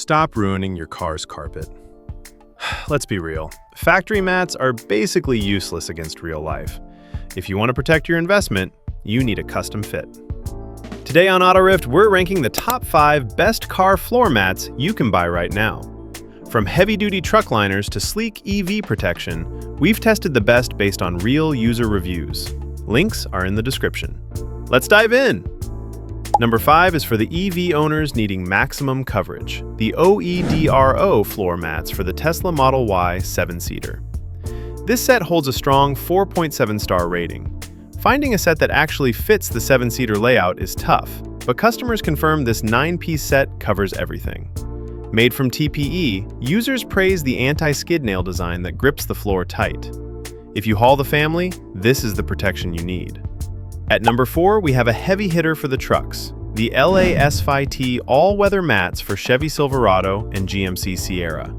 Stop ruining your car's carpet. Let's be real. Factory mats are basically useless against real life. If you want to protect your investment, you need a custom fit. Today on AutoRift, we're ranking the top 5 best car floor mats you can buy right now. From heavy-duty truck liners to sleek EV protection, we've tested the best based on real user reviews. Links are in the description. Let's dive in! Number 5 is for the EV owners needing maximum coverage, the OEDRO floor mats for the Tesla Model Y 7-seater. This set holds a strong 4.7-star rating. Finding a set that actually fits the 7-seater layout is tough, but customers confirm this 9-piece set covers everything. Made from TPE, users praise the anti-skid nail design that grips the floor tight. If you haul the family, this is the protection you need. At number 4, we have a heavy hitter for the trucks, the LASFIT all-weather mats for Chevy Silverado and GMC Sierra.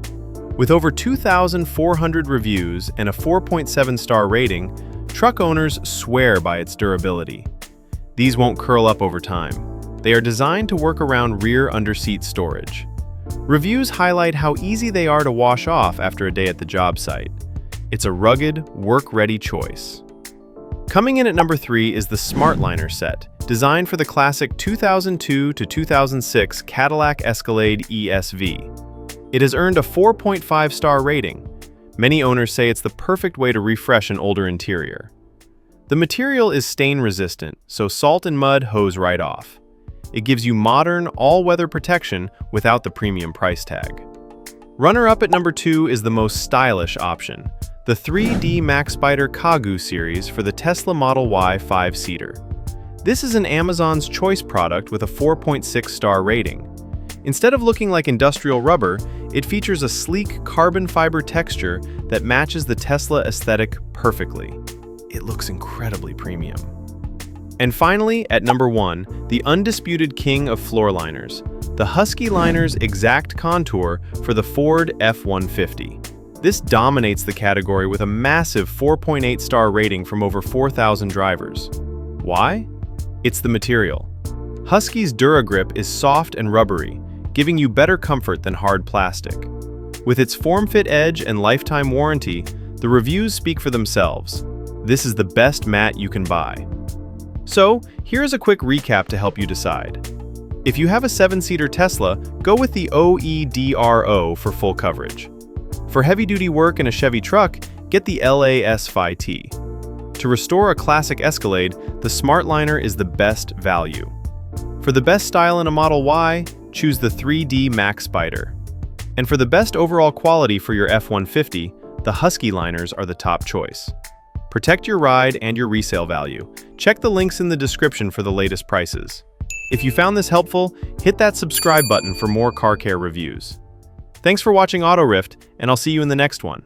With over 2,400 reviews and a 4.7-star rating, truck owners swear by its durability. These won't curl up over time. They are designed to work around rear under-seat storage. Reviews highlight how easy they are to wash off after a day at the job site. It's a rugged, work-ready choice. Coming in at number 3 is the SMARTLINER set, designed for the classic 2002 to 2006 Cadillac Escalade ESV. It has earned a 4.5-star rating. Many owners say it's the perfect way to refresh an older interior. The material is stain-resistant, so salt and mud hose right off. It gives you modern, all-weather protection without the premium price tag. Runner-up at number 2 is the most stylish option, the 3D MAXpider Kagu series for the Tesla Model Y 5-seater. This is an Amazon's Choice product with a 4.6-star rating. Instead of looking like industrial rubber, it features a sleek carbon fiber texture that matches the Tesla aesthetic perfectly. It looks incredibly premium. And finally, at number 1, the undisputed king of floor liners, the Husky Liner's exact contour for the Ford F-150. This dominates the category with a massive 4.8-star rating from over 4,000 drivers. Why? It's the material. Husky's DuraGrip is soft and rubbery, giving you better comfort than hard plastic. With its form-fit edge and lifetime warranty, the reviews speak for themselves. This is the best mat you can buy. So, here's a quick recap to help you decide. If you have a 7-seater Tesla, go with the OEDRO for full coverage. For heavy-duty work in a Chevy truck, get the LASFIT. To restore a classic Escalade, the SMARTLINER is the best value. For the best style in a Model Y, choose the 3D MAXpider. And for the best overall quality for your F-150, the Husky liners are the top choice. Protect your ride and your resale value. Check the links in the description for the latest prices. If you found this helpful, hit that subscribe button for more car care reviews. Thanks for watching AutoRift, and I'll see you in the next one.